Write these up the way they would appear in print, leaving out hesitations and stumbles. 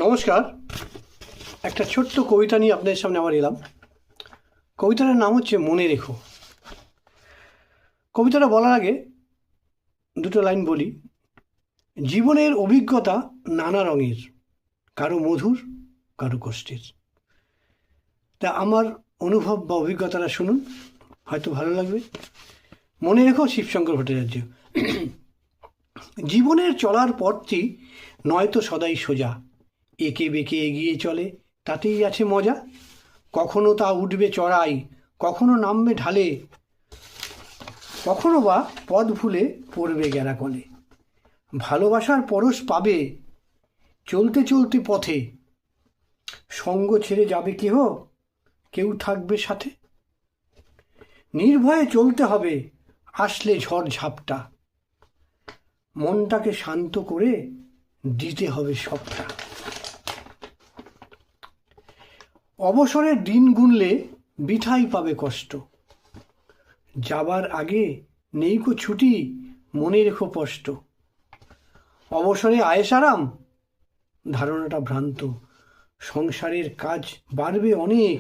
নমস্কার। একটা ছোট্ট কবিতা নিয়ে আপনাদের সামনে আবার এলাম। কবিতাটার নাম হচ্ছে মনে রেখো। কবিতাটা বলার আগে দুটো লাইন বলি। জীবনের অভিজ্ঞতা নানা রঙের, কারো মধুর, কারো কষ্টের। তা আমার অনুভব বা অভিজ্ঞতাটা শুনুন, হয়তো ভালো লাগবে। মনে রেখো, শিবশঙ্কর ভট্টাচার্য। জীবনের চলার পথটি নয়তো সদাই সোজা, এঁকে বেঁকে এগিয়ে চলে, তাতেই আছে মজা। কখনো তা উঠবে চড়াই, কখনো নামবে ঢালে, কখনো বা পথ ভুলে পড়বে গ্যারাকলে। ভালোবাসার পরশ পাবে চলতে চলতে পথে, সঙ্গ ছেড়ে যাবে কেহ, কেউ থাকবে সাথে। নির্ভয়ে চলতে হবে আসলে ঝড় ঝাপটা, মনটাকে শান্ত করে দিতে হবে সবটা। অবসরের দিন গুনলে বৃথাই পাবে কষ্ট, যাবার আগে নেই কো ছুটি, মনে রেখো স্পষ্ট। অবসরে আয়েসারাম, ধারণাটা ভ্রান্ত। সংসারের কাজ বাড়বে অনেক,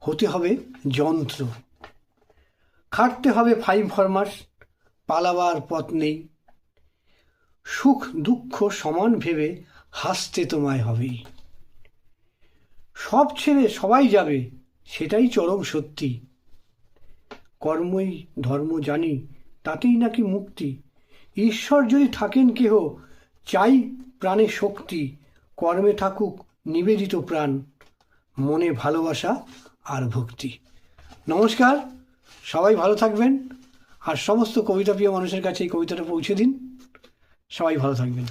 হতে হবে যন্ত্র। খাটতে হবে 5 ফরমাস, পালাবার পথ নেই। সুখ দুঃখ সমান ভেবে হাসতে তোমায় হবেই। সব ছেড়ে সবাই যাবে, সেটাই চরম সত্যি। কর্মই ধর্ম জানি, তাতেই নাকি মুক্তি। ঈশ্বর যদি থাকেন কেহ, চাই প্রাণে শক্তি। কর্মে থাকুক নিবেদিত প্রাণ, মনে ভালোবাসা আর ভক্তি। নমস্কার, সবাই ভালো থাকবেন। আর সমস্ত কবিতাপ্রিয় মানুষের কাছে এই কবিতাটা পৌঁছে দিন। সবাই ভালো থাকবেন।